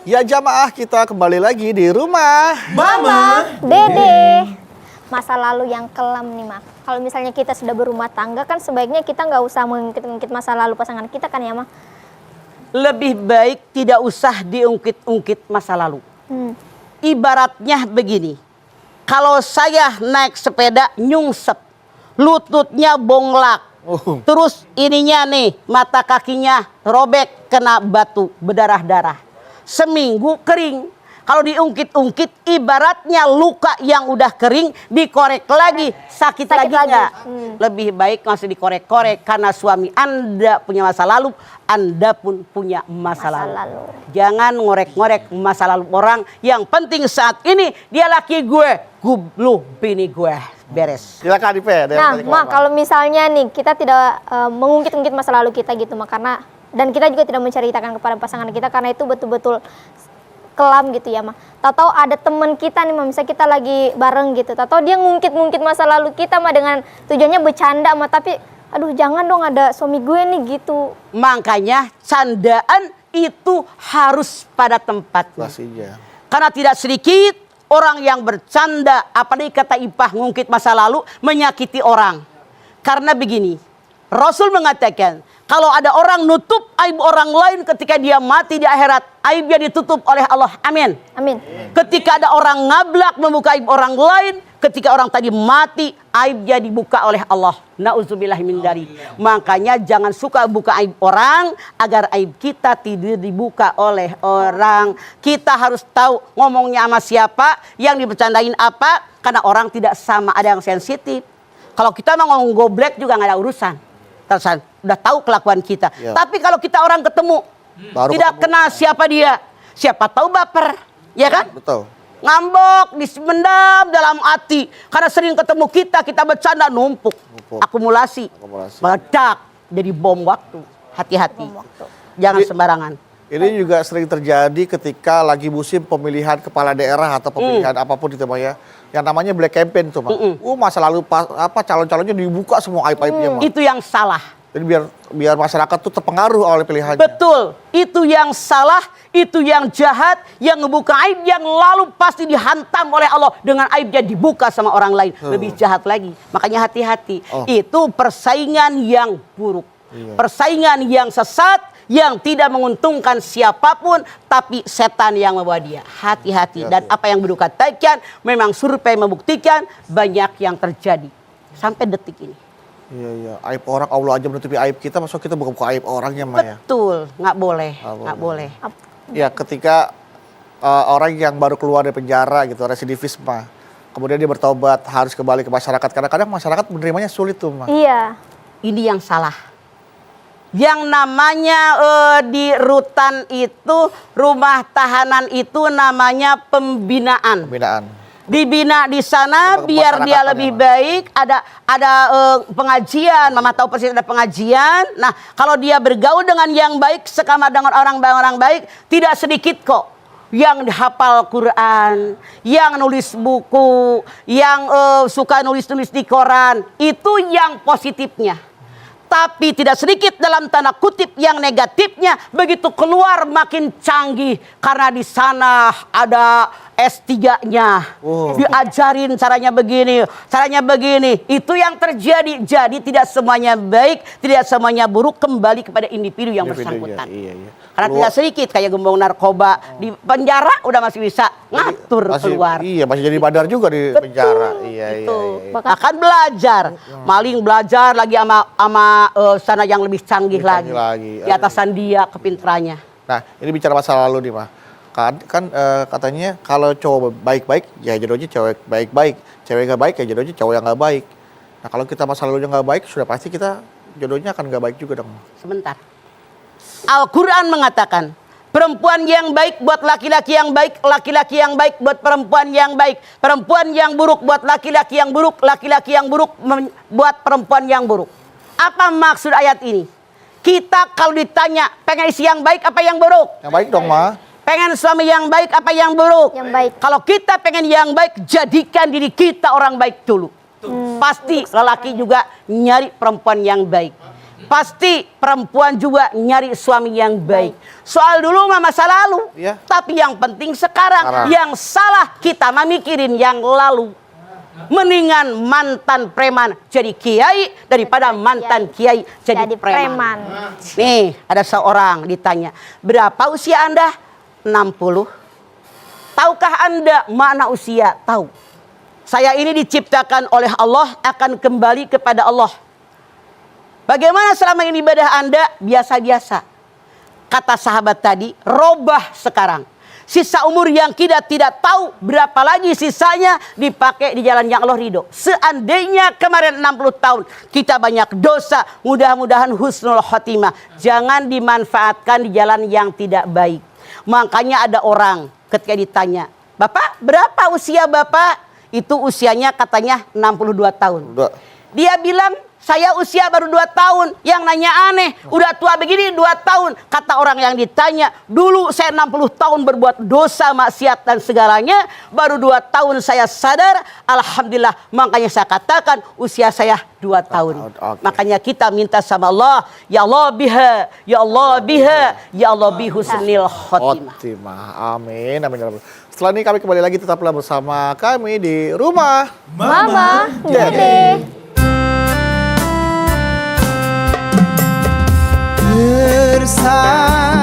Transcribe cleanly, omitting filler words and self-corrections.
Ya jamaah, kita kembali lagi di rumah Mama Dede. Masa lalu yang kelam nih, Mak. Kalau misalnya kita sudah berumah tangga kan sebaiknya kita nggak usah mengungkit-ungkit masa lalu pasangan kita kan ya, Mak? Lebih baik tidak usah diungkit-ungkit masa lalu. Ibaratnya begini, kalau saya naik sepeda nyungsep, lututnya bonglak, terus ininya nih mata kakinya robek kena batu berdarah-darah. Seminggu kering. Kalau diungkit-ungkit ibaratnya luka yang udah kering dikorek lagi sakit lagi nggak? Lebih baik masih dikorek-korek karena suami Anda punya masa lalu, Anda pun punya masa lalu. Jangan ngorek-ngorek masa lalu orang. Yang penting saat ini dia laki gue, lu bini gue. Beres. Silakan Ipe. Nah, Mak, kalau misalnya nih kita tidak mengungkit-ungkit masa lalu kita gitu, Mak, karena dan kita juga tidak menceritakan kepada pasangan kita karena itu betul-betul kelam gitu ya, Mak. Tahu-tahu ada teman kita nih, Mak, misalnya kita lagi bareng gitu. Tahu-tahu dia ngungkit-ngungkit masa lalu kita, Mak, dengan tujuannya bercanda, Mak, tapi aduh jangan dong ada suami gue nih gitu. Makanya candaan itu harus pada tempatnya. Pastinya. Karena tidak sedikit orang yang bercanda, apalagi kata Ipah ngungkit masa lalu, menyakiti orang. Karena begini, Rasul mengatakan, kalau ada orang nutup aib orang lain ketika dia mati di akhirat, aibnya ditutup oleh Allah. Amin. Amin. Ketika ada orang ngablak membuka aib orang lain, ketika orang tadi mati, aibnya dibuka oleh Allah. Nauzubillah min dzalik. Makanya jangan suka buka aib orang agar aib kita tidak dibuka oleh orang. Kita harus tahu ngomongnya sama siapa, yang dibercandain apa, karena orang tidak sama, ada yang sensitif. Kalau kita mau ngomong goblek juga nggak ada urusan. Terus udah tahu kelakuan kita. Ya. Tapi kalau kita orang ketemu, tidak kenal siapa dia, siapa tahu baper, ya kan? Betul. Ngambek, dismendam dalam hati. Karena sering ketemu kita bercanda numpuk. Akumulasi. Meledak, jadi bom waktu. Hati-hati. Jangan sembarangan. Ini juga sering terjadi ketika lagi musim pemilihan kepala daerah atau pemilihan apapun itu, Mak, ya. Yang namanya black campaign tuh, Mak. Masa lalu calon-calonnya dibuka semua aib-aibnya, Mak. Itu yang salah. Jadi biar masyarakat tuh terpengaruh oleh pilihannya. Betul. Itu yang salah, itu yang jahat, yang ngebuka aib yang lalu pasti dihantam oleh Allah dengan aibnya dibuka sama orang lain. Lebih jahat lagi. Makanya hati-hati. Itu persaingan yang buruk. Persaingan yang sesat, yang tidak menguntungkan siapapun, tapi setan yang membawa dia. Hati-hati. Dan apa yang Buru katakan, memang survei membuktikan banyak yang terjadi sampai detik ini. Iya. Aib orang, Allah aja menutupi aib kita, maksud kita buka aib orangnya, Maya. Betul, nggak boleh. Ya, ketika orang yang baru keluar dari penjara gitu, residivis, Mah, kemudian dia bertobat, harus kembali ke masyarakat. Kadang-kadang masyarakat menerimanya sulit tuh, Mah. Iya. Ini yang salah. Yang namanya di rutan itu, rumah tahanan itu namanya pembinaan. Dibina di sana biar dia lebih baik. Ada pengajian, Mama tahu persis ada pengajian. Nah, kalau dia bergaul dengan yang baik, sekamar dengan orang baik, tidak sedikit kok yang hafal Quran, yang nulis buku, yang suka nulis-nulis di koran. Itu yang positifnya. Tapi tidak sedikit dalam tanda kutip yang negatifnya, begitu keluar makin canggih karena di sana ada S3-nya. Diajarin caranya begini, caranya begini. Itu yang terjadi. Jadi tidak semuanya baik, tidak semuanya buruk, kembali kepada individu yang bersangkutan. Iya. Karena tidak sedikit kayak gembong narkoba di penjara udah masih bisa ngatur keluar. Iya, masih jadi badar juga di penjara. Iya. Akan belajar, maling belajar lagi sama sana yang lebih canggih lagi. Di atasan dia kepintarannya. Nah, ini bicara masa lalu nih, Mah. Kan katanya kalau cowok baik-baik, ya jodohnya cewek baik-baik. Cewek nggak baik, ya jodohnya cowok yang nggak baik. Nah, kalau kita masa lalunya nggak baik, sudah pasti kita jodohnya akan nggak baik juga dong. Sebentar. Al-Quran mengatakan, perempuan yang baik buat laki-laki yang baik, laki-laki yang baik buat perempuan yang baik, perempuan yang buruk buat laki-laki yang buruk, laki-laki yang buruk buat perempuan yang buruk. Apa maksud ayat ini? Kita kalau ditanya pengen isi yang baik apa yang buruk? Yang baik dong, Ma. Pengen suami yang baik apa yang buruk? Yang baik. Kalau kita pengen yang baik, jadikan diri kita orang baik dulu. Pasti lelaki juga nyari perempuan yang baik. Pasti perempuan juga nyari suami yang baik. Soal dulu mah masa lalu. Iya. Tapi yang penting sekarang. Yang salah kita mah mikirin yang lalu. Mendingan mantan preman jadi kiai daripada mantan kiai jadi preman. Nih, ada seorang ditanya, berapa usia Anda? 60. Tahukah Anda makna usia? Tahu. Saya ini diciptakan oleh Allah, akan kembali kepada Allah. Bagaimana selama ini ibadah Anda? Biasa-biasa. Kata sahabat tadi, robah sekarang. Sisa umur yang kita tidak tahu berapa lagi sisanya dipakai di jalan yang Allah ridho. Seandainya kemarin 60 tahun kita banyak dosa, mudah-mudahan husnul khotimah. Jangan dimanfaatkan di jalan yang tidak baik. Makanya ada orang ketika ditanya, Bapak berapa usia Bapak? Itu usianya katanya 62 tahun. Dia bilang, saya usia baru 2 tahun. Yang nanya aneh, udah tua begini 2 tahun. Kata orang yang ditanya, dulu saya 60 tahun berbuat dosa, maksiat dan segalanya. Baru 2 tahun saya sadar, alhamdulillah. Makanya saya katakan usia saya 2 tahun. Makanya kita minta sama Allah, ya Allah biha, ya Allah biha, ya Allah bihusnil khotimah. Amin, amin. Setelah ini kami kembali lagi, tetaplah bersama kami di Rumah Mama Dede. Bersama